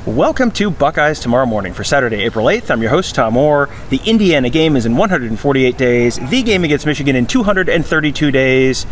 Welcome to Buckeyes Tomorrow Morning for Saturday, April 8th. I'm your host, Tom Orr. The Indiana game is in 148 days. The game against Michigan in 232 days.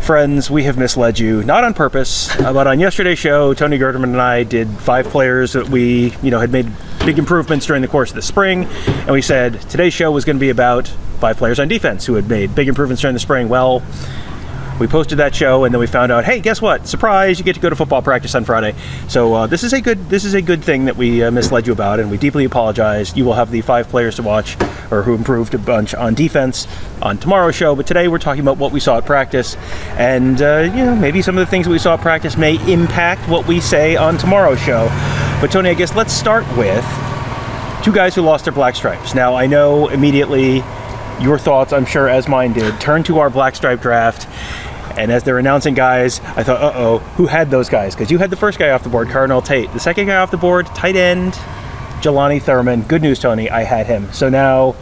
Friends, we have misled you, not on purpose, but on yesterday's show, Tony Gerderman and I did 5 players that we, had made big improvements during the course of the spring, and we said today's show was going to be about 5 players on defense who had made big improvements during the spring. Well, we posted that show, and then we found out, hey, guess what? Surprise! You get to go to football practice on Friday. So this is a good thing that we misled you about, and we deeply apologize. You will have the 5 players to watch, or who improved a bunch on defense, on tomorrow's show. But today we're talking about what we saw at practice, and maybe some of the things that we saw at practice may impact what we say on tomorrow's show. But Tony, I guess let's start with 2 guys who lost their black stripes. Now I know immediately your thoughts, I'm sure, as mine did, turn to our black stripe draft. And as they're announcing guys, I thought, who had those guys? Because you had the first guy off the board, Carnell Tate. The second guy off the board, tight end, Jelani Thurman. Good news, Tony, I had him. So now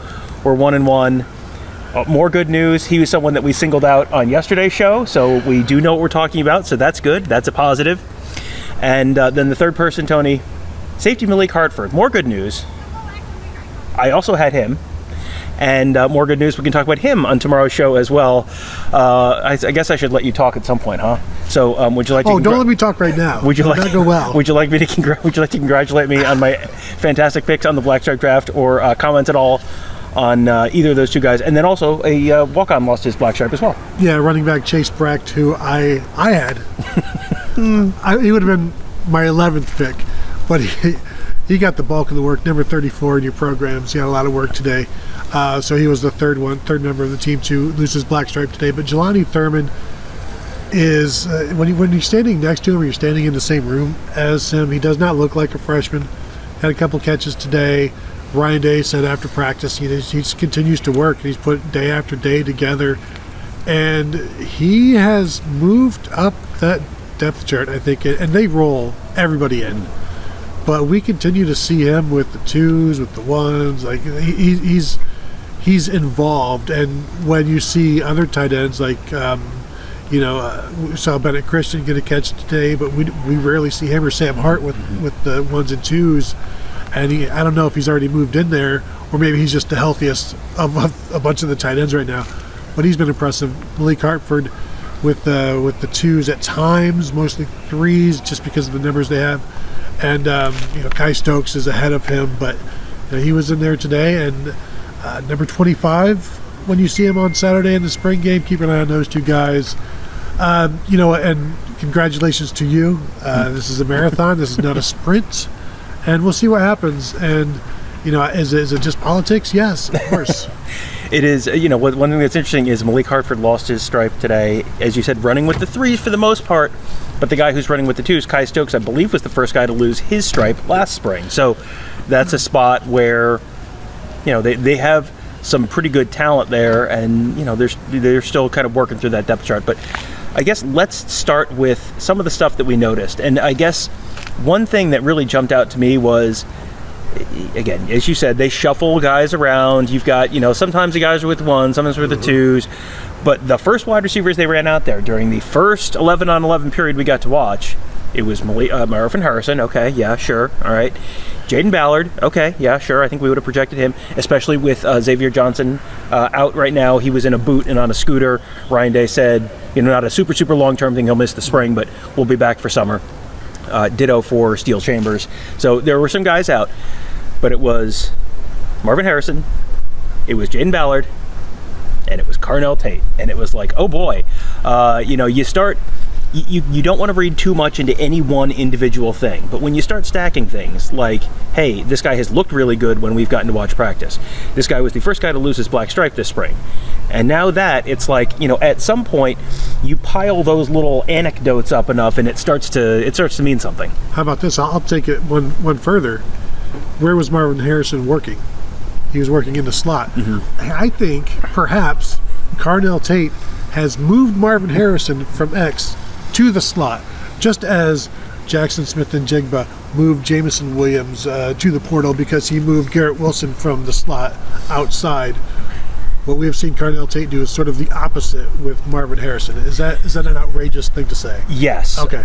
we're 1-1. More good news, he was someone that we singled out on yesterday's show, so we do know what we're talking about, so that's good. That's a positive. And then the third person, Tony, safety Malik Hartford. More good news. I also had him. And more good news, we can talk about him on tomorrow's show as well. I guess I should let you talk at some point, huh? So would you like to... don't let me talk right now. Would you like to go well? Would you like to congratulate me on my fantastic picks on the Black Stripe draft, or comment at all on either of those 2 guys? And then also a walk-on lost his Black Stripe as well. Yeah, running back Chase Brecht, who I had. He would have been my 11th pick, but he got the bulk of the work. Number 34 in your programs. He had a lot of work today. So he was the third member of the team to lose his black stripe today. But Jelani Thurman is, when you're standing next to him, or you're standing in the same room as him, he does not look like a freshman. Had a couple catches today. Ryan Day said after practice, he just continues to work. He's put day after day together. And he has moved up that depth chart, I think, and they roll everybody in. But we continue to see him with the 2s, with the 1s. Like he's involved. And when you see other tight ends, like we saw Bennett Christian get a catch today, but we rarely see him or Sam Hart with the 1s and 2s. And I don't know if he's already moved in there, or maybe he's just the healthiest of a bunch of the tight ends right now. But he's been impressive. Malik Hartford with the 2s at times, mostly 3s, just because of the numbers they have. And Kai Stokes is ahead of him, but he was in there today. And number 25, when you see him on Saturday in the spring game, keep an eye on those 2 guys. And congratulations to you. This is a marathon. This is not a sprint. And we'll see what happens. And is it just politics? Yes, of course. It is. One thing that's interesting is Malik Hartford lost his stripe today, as you said, running with the 3s for the most part. But the guy who's running with the 2s, Kai Stokes, I believe, was the first guy to lose his stripe last spring. So that's a spot where, they have some pretty good talent there, and they're still kind of working through that depth chart. But I guess let's start with some of the stuff that we noticed. And I guess one thing that really jumped out to me was, again, as you said, they shuffle guys around. You've got, sometimes the guys are with 1, sometimes with the 2s. But the first wide receivers they ran out there during the first 11-on-11 period we got to watch, it was Marvin Harrison. Okay, yeah, sure, all right. Jaden Ballard. Okay, yeah, sure. I think we would have projected him, especially with Xavier Johnson out right now. He was in a boot and on a scooter. Ryan Day said, not a super long-term thing. He'll miss the spring, but we'll be back for summer. Ditto for Steel Chambers. So there were some guys out, but it was Marvin Harrison, it was Jaden Ballard, and it was Carnell Tate. And it was like, oh boy, you don't want to read too much into any one individual thing. But when you start stacking things like, hey, this guy has looked really good when we've gotten to watch practice. This guy was the first guy to lose his black stripe this spring. And now that, it's like, at some point, you pile those little anecdotes up enough and it starts to mean something. How about this? I'll take it one further. Where was Marvin Harrison working? He was working in the slot. Mm-hmm. I think perhaps Carnell Tate has moved Marvin Harrison from X to the slot, just as Jackson Smith and Jigba moved Jamison Williams to the portal because he moved Garrett Wilson from the slot outside. what we have seen Carnell Tate do is sort of the opposite with Marvin Harrison. Is that an outrageous thing to say? Yes. Okay.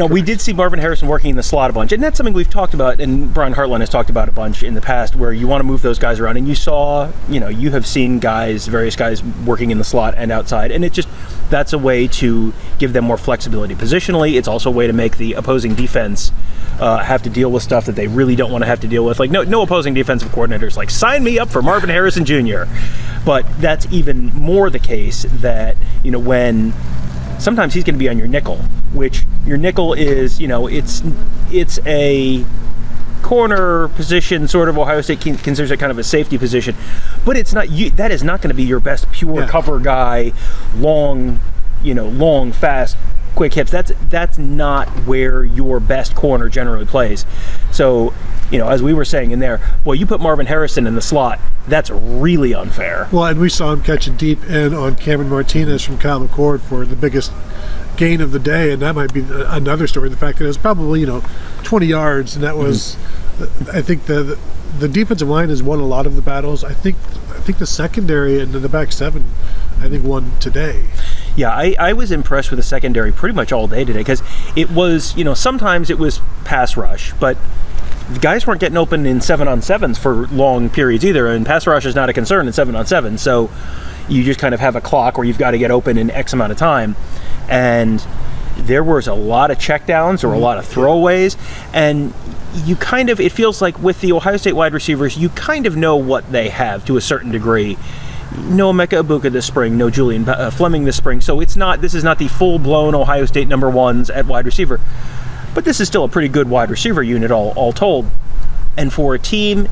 We did see Marvin Harrison working in the slot a bunch, and that's something we've talked about, and Brian Hartline has talked about a bunch in the past, where you want to move those guys around, and you have seen various guys working in the slot and outside, and that's a way to give them more flexibility positionally. It's also a way to make the opposing defense have to deal with stuff that they really don't want to have to deal with. Like, no opposing defensive coordinators like, sign me up for Marvin Harrison Jr. But that's even more the case that, when sometimes he's going to be on your nickel, which your nickel is, it's a corner position, sort of. Ohio State considers it kind of a safety position, but it's not. That is not going to be your best pure cover guy, long, fast, quick hips. That's not where your best corner generally plays. So, as we were saying in there, well, you put Marvin Harrison in the slot, that's really unfair. Well, and we saw him catch a deep end on Cameron Martinez from Kyle McCord for the biggest gain of the day, and that might be another story. The fact that it was probably 20 yards, and that was, I think the defensive line has won a lot of the battles. I think the secondary and the back seven, won today. Yeah, I was impressed with the secondary pretty much all day today, because it was, sometimes it was pass rush, but the guys weren't getting open in 7-on-7s for long periods either, and pass rush is not a concern in 7-on-7, so you just kind of have a clock where you've got to get open in X amount of time, and there was a lot of checkdowns or a lot of throwaways, and it feels like with the Ohio State wide receivers, you kind of know what they have to a certain degree. No Emeka Egbuka this spring, no Julian Fleming this spring, so this is not the full-blown Ohio State number ones at wide receiver, but this is still a pretty good wide receiver unit all told. And for a team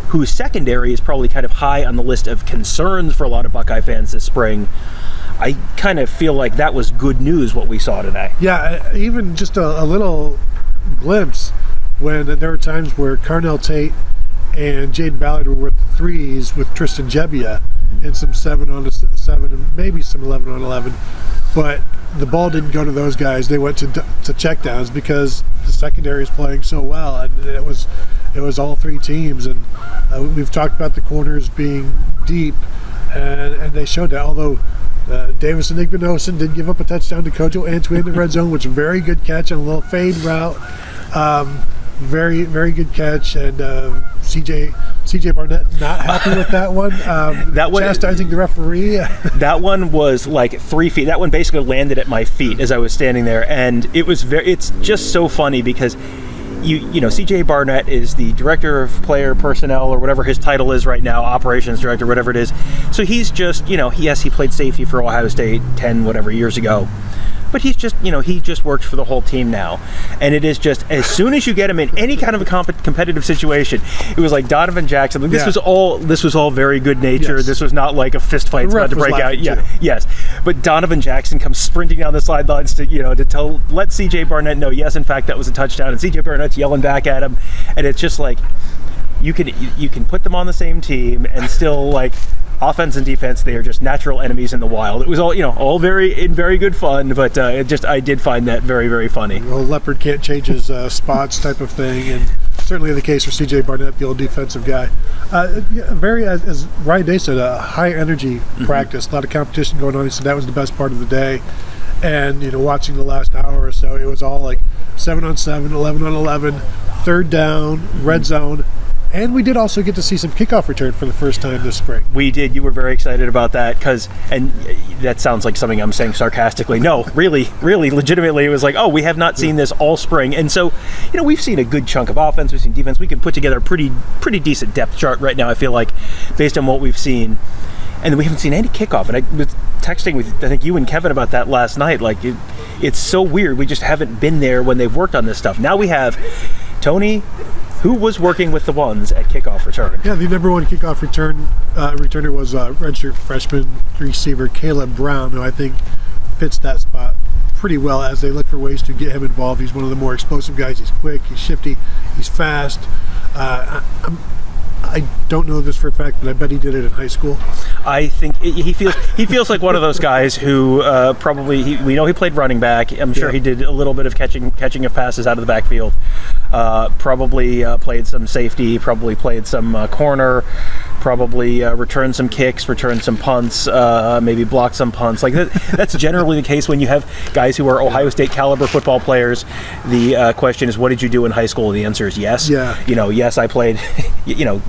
whose secondary is probably kind of high on the list of concerns for a lot of Buckeye fans this spring, I kind of feel like that was good news, what we saw today. Yeah, even just a little glimpse when there were times where Carnell Tate and Jaden Ballard were with threes with Tristan Gebbia and some 7-on-7 and maybe some 11-on-11, but the ball didn't go to those guys. They went to checkdowns because the secondary is playing so well, and it was all three teams. And we've talked about the corners being deep, and they showed that. Although Davis and Igbinosun did give up a touchdown to Kojo Antwi in the red zone, which was a very good catch on a little fade route. Very, very good catch, and CJ Barnett not happy with that one. That one, chastising the referee. That one was like 3 feet. That one basically landed at my feet as I was standing there, and it's just so funny because CJ Barnett is the director of player personnel, or whatever his title is right now, operations director, whatever it is. So he's just, he played safety for Ohio State 10 whatever years ago. But he's just, he just works for the whole team now. And it is just, as soon as you get him in any kind of a competitive situation, it was like Donovan Jackson. This was all very good nature. Yes. This was not like a fist fight about to break out. Yeah, yes. But Donovan Jackson comes sprinting down the sidelines to let CJ Barnett know, yes, in fact, that was a touchdown. And CJ Barnett's yelling back at him. And it's just like, you can put them on the same team and still, like, offense and defense, they are just natural enemies in the wild. It was all very good fun, but I did find that very, very funny. Well, leopard can't change his spots type of thing, and certainly the case for CJ Barnett, the old defensive guy. Very, as Ryan Day said, a high energy practice, a lot of competition going on. He said that was the best part of the day. And watching the last hour or so, it was all like 7-on-7, 11-on-11, third down, red zone. And we did also get to see some kickoff return for the first time this spring. We did. You were very excited about that and that sounds like something I'm saying sarcastically. No, really, legitimately, it was like, we have not seen this all spring. And so, we've seen a good chunk of offense. We've seen defense. We can put together a pretty decent depth chart right now, I feel like, based on what we've seen. And we haven't seen any kickoff. And I was texting with, I think, you and Kevin about that last night. Like, it's so weird. We just haven't been there when they've worked on this stuff. Now we have Tony, who was working with the ones at kickoff return. Yeah, the number one kickoff returner was redshirt freshman receiver Caleb Brown, who I think fits that spot pretty well as they look for ways to get him involved. He's one of the more explosive guys. He's quick, he's shifty, he's fast. I don't know this for a fact, but I bet he did it in high school. I think he feels like one of those guys who we know he played running back. I'm sure he did a little bit of catching of passes out of the backfield. Probably played some safety, probably played some corner. probably return some kicks, return some punts, maybe block some punts. Like that's generally the case when you have guys who are Ohio State caliber football players. The question is, what did you do in high school? The answer is yes. Yeah. Yes, I played.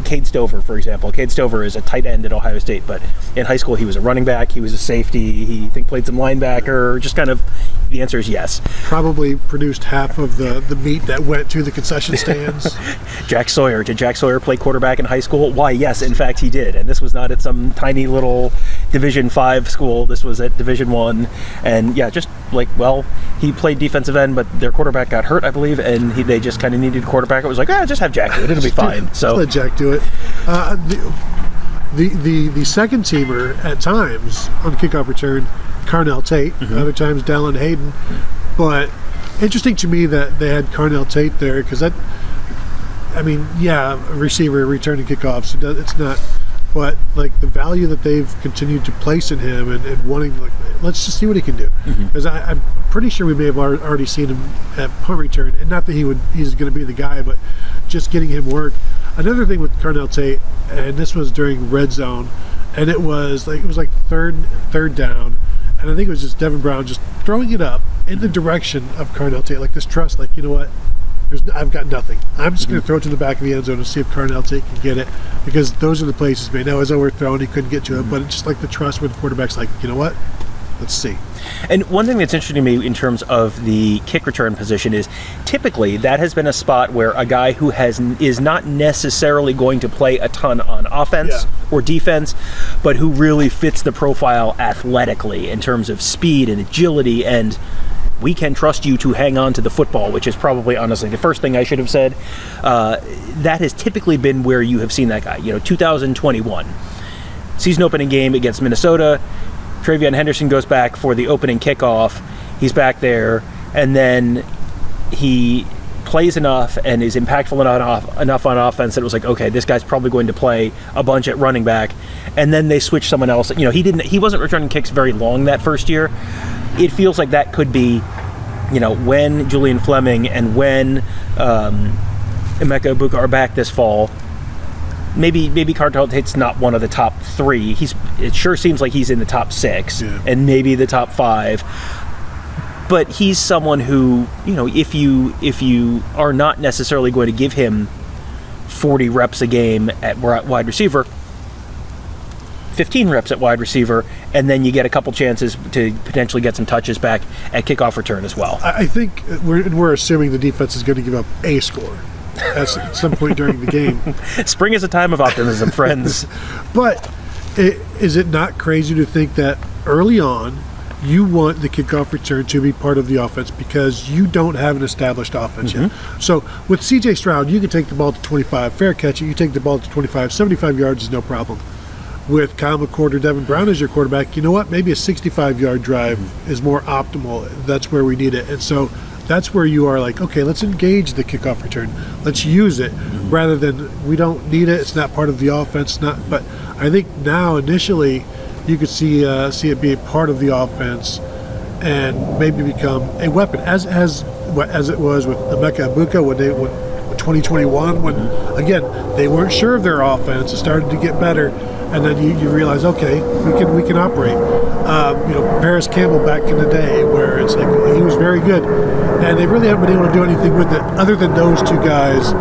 Cade Stover, for example. Cade Stover is a tight end at Ohio State, but in high school he was a running back. He was a safety. He played some linebacker. Just kind of. The answer is yes. Probably produced half of the meat that went to the concession stands. Jack Sawyer. Did Jack Sawyer play quarterback in high school? Why, yes, in fact he did. And this was not at some tiny little Division 5 school. This was at Division 1. And yeah, just he played defensive end, but their quarterback got hurt, I believe, and they just kind of needed a quarterback. It was like, just have Jack do it. It'll be fine. So let Jack do it. The second teamer at times on kickoff return, Carnell Tate, other times Dallin Hayden. But interesting to me that they had Carnell Tate there because a receiver returning kickoffs, it's not, but the value that they've continued to place in him and wanting, let's just see what he can do. Because I'm pretty sure we may have already seen him at punt return, and not that he's going to be the guy, but just getting him work. Another thing with Carnell Tate, and this was during red zone, and it was third down. And I think it was just Devin Brown just throwing it up in the direction of Carnell Tate, this trust, you know what, I've got nothing. I'm just going to throw it to the back of the end zone and see if Carnell Tate can get it, because those are the places, man. Now, as overthrown, he couldn't get to it, but it's just the trust with the quarterback's you know what, let's see. And one thing that's interesting to me in terms of the kick return position is typically that has been a spot where a guy who is not necessarily going to play a ton on offense or defense, but who really fits the profile athletically in terms of speed and agility, and we can trust you to hang on to the football, which is probably honestly the first thing I should have said. That has typically been where you have seen that guy. 2021 season opening game against Minnesota. Travion Henderson goes back for the opening kickoff. He's back there, and then he plays enough and is impactful enough on offense that it was okay, this guy's probably going to play a bunch at running back. And then they switch someone else. He wasn't returning kicks very long that first year. It feels like that could be, when Julian Fleming and when Emeka Egbuka are back this fall. Maybe Carnell Tate's not one of the top 3. It sure seems like he's in the top 6 and maybe the top 5. But he's someone who, if you are not necessarily going to give him 40 reps a game at wide receiver, 15 reps at wide receiver, and then you get a couple chances to potentially get some touches back at kickoff return as well. I think we're assuming the defense is going to give up a score at some point during the game. Spring is a time of optimism, friends. But is it not crazy to think that early on you want the kickoff return to be part of the offense because you don't have an established offense yet? So with C.J. Stroud, you can take the ball to 25, fair catch it, you take the ball to 25, 75 yards is no problem. With Kyle McCord or Devin Brown as your quarterback, you know what? Maybe a 65-yard drive is more optimal. That's where we need it. And so that's where you are okay, let's engage the kickoff return. Let's use it rather than we don't need it. It's not part of the offense. But I think now initially you could see it be a part of the offense and maybe become a weapon as it was with Emeka Egbuka when 2021 when again they weren't sure of their offense. It started to get better. And then you realize, okay, we can operate. Paris Campbell back in the day, where it's he was very good, and they really haven't been able to do anything with it other than those two guys,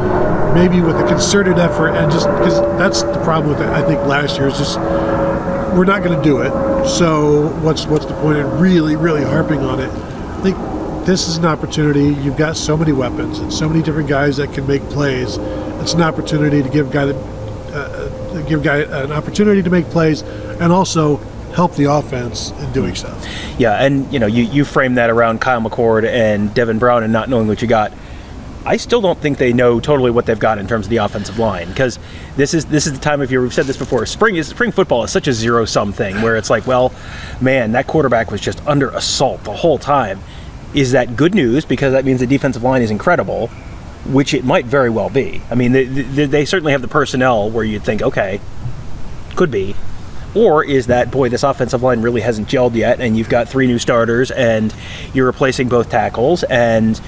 maybe with a concerted effort, and just because that's the problem with it. I think last year is just we're not going to do it. So what's the point in really harping on it? I think this is an opportunity. You've got so many weapons and so many different guys that can make plays. It's an opportunity to give guy an opportunity to make plays and also help the offense in doing so. Yeah, and you frame that around Kyle McCord and Devin Brown and not knowing what you got. I still don't think they know totally what they've got in terms of the offensive line, because this is the time of year, we've said this before, spring football is such a zero-sum thing where it's well, man, that quarterback was just under assault the whole time. Is that good news because that means the defensive line is incredible, which it might very well be. I mean, they certainly have the personnel where you'd think, okay, could be. Or is that, boy, this offensive line really hasn't gelled yet, and you've got 3 new starters, and you're replacing both tackles, and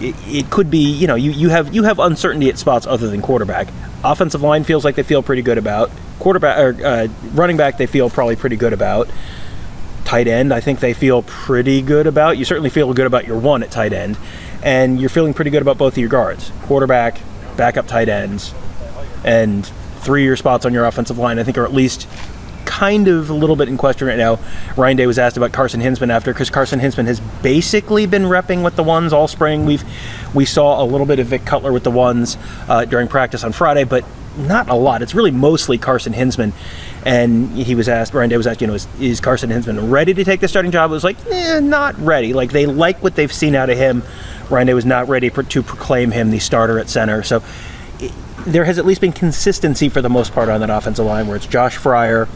it could be, you have uncertainty at spots other than quarterback. Offensive line feels like they feel pretty good about. Quarterback or running back, they feel probably pretty good about. Tight end, I think they feel pretty good about. You certainly feel good about your one at tight end, and you're feeling pretty good about both of your guards, quarterback, backup tight ends, and 3 of your spots on your offensive line, I think, are at least kind of a little bit in question right now. Ryan Day was asked about Carson Hinsman after, because Carson Hinsman has basically been repping with the ones all spring. We saw a little bit of Vic Cutler with the ones during practice on Friday, but not a lot. It's really mostly Carson Hinsman. And he was asked, Ryan Day was asked, is Carson Hinsman ready to take the starting job? It was like, not ready. Like, they like what they've seen out of him. Ryan Day was not ready to proclaim him the starter at center. So there has at least been consistency for the most part on that offensive line, where it's Josh Fryer,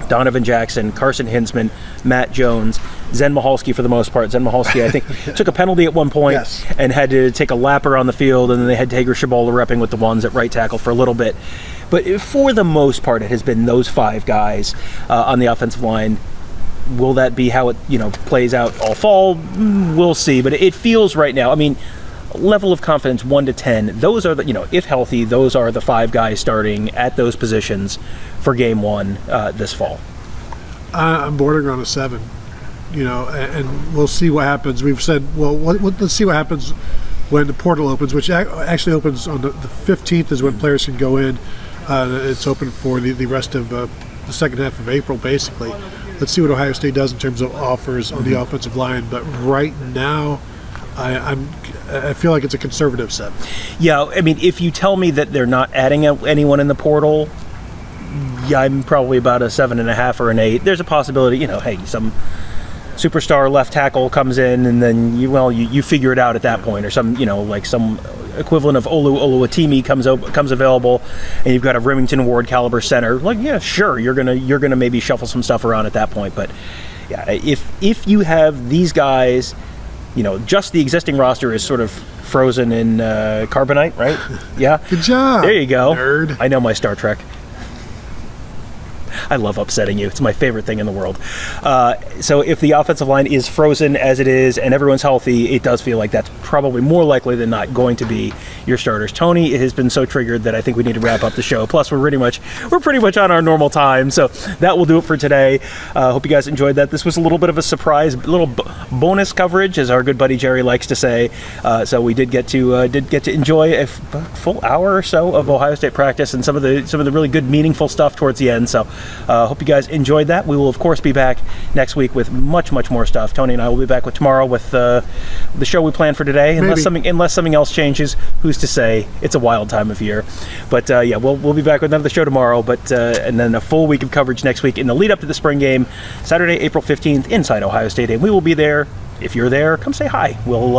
Donovan Jackson, Carson Hinsman, Matt Jones, Zen Michalski for the most part. Zen Michalski, I think, took a penalty at one point and had to take a lapper on the field, and then they had Tager Shabola repping with the ones at right tackle for a little bit. But for the most part, it has been those 5 guys on the offensive line. Will that be how it plays out all fall? We'll see. But it feels right now, I mean, level of confidence 1 to 10, those are the, if healthy, those are the 5 guys starting at those positions for game 1 this fall. I'm bordering on a 7, and we'll see what happens. We've said, let's see what happens when the portal opens, which actually opens on the 15th is when players can go in. It's open for the rest of the second half of April, basically. Let's see what Ohio State does in terms of offers on the offensive line. But right now, I feel like it's a conservative 7. Yeah, I mean, if you tell me that they're not adding anyone in the portal, I'm probably about a 7.5 or an 8. There's a possibility, hey, some superstar left tackle comes in, and then you figure it out at that point, or some some equivalent of Oluwatimi comes available, and you've got a Remington Ward caliber center. Like, yeah, sure, you're gonna maybe shuffle some stuff around at that point. But yeah, if you have these guys, just the existing roster is sort of frozen in carbonite, right? Yeah. Good job. There you go. Nerd. I know my Star Trek. I love upsetting you. It's my favorite thing in the world. So if the offensive line is frozen as it is and everyone's healthy, it does feel like that's probably more likely than not going to be your starters. Tony, it has been so triggered that I think we need to wrap up the show. Plus, we're pretty much on our normal time. So that will do it for today. Hope you guys enjoyed that. This was a little bit of a surprise, little bonus coverage, as our good buddy Jerry likes to say. So we did get to enjoy a full hour or so of Ohio State practice and some of the really good, meaningful stuff towards the end. So hope you guys enjoyed that. We will, of course, be back next week with much, much more stuff. Tony and I will be back with tomorrow with the show we planned for today. Unless something else changes, who's to say? It's a wild time of year. But yeah, we'll be back with another show tomorrow. But and then a full week of coverage next week in the lead up to the spring game, Saturday, April 15th, inside Ohio State, and we will be there. If you're there, come say hi. We'll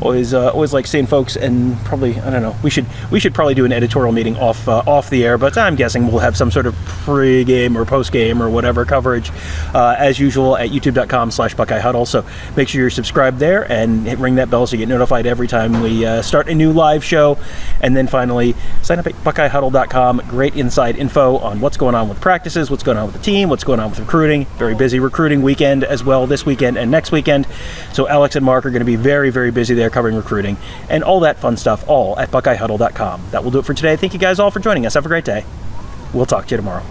always like seeing folks, and probably, I don't know, we should probably do an editorial meeting off the air, but I'm guessing we'll have some sort of pre-game or post-game or whatever coverage as usual at youtube.com/Buckeye Huddle. So make sure you're subscribed there and ring that bell so you get notified every time we start a new live show. And then finally, sign up at BuckeyeHuddle.com. Great inside info on what's going on with practices, what's going on with the team, what's going on with recruiting. Very busy recruiting weekend as well this weekend and next weekend. So Alex and Mark are going to be very, very busy there covering recruiting and all that fun stuff, all at BuckeyeHuddle.com. That will do it for today. Thank you guys all for joining us. Have a great day. We'll talk to you tomorrow.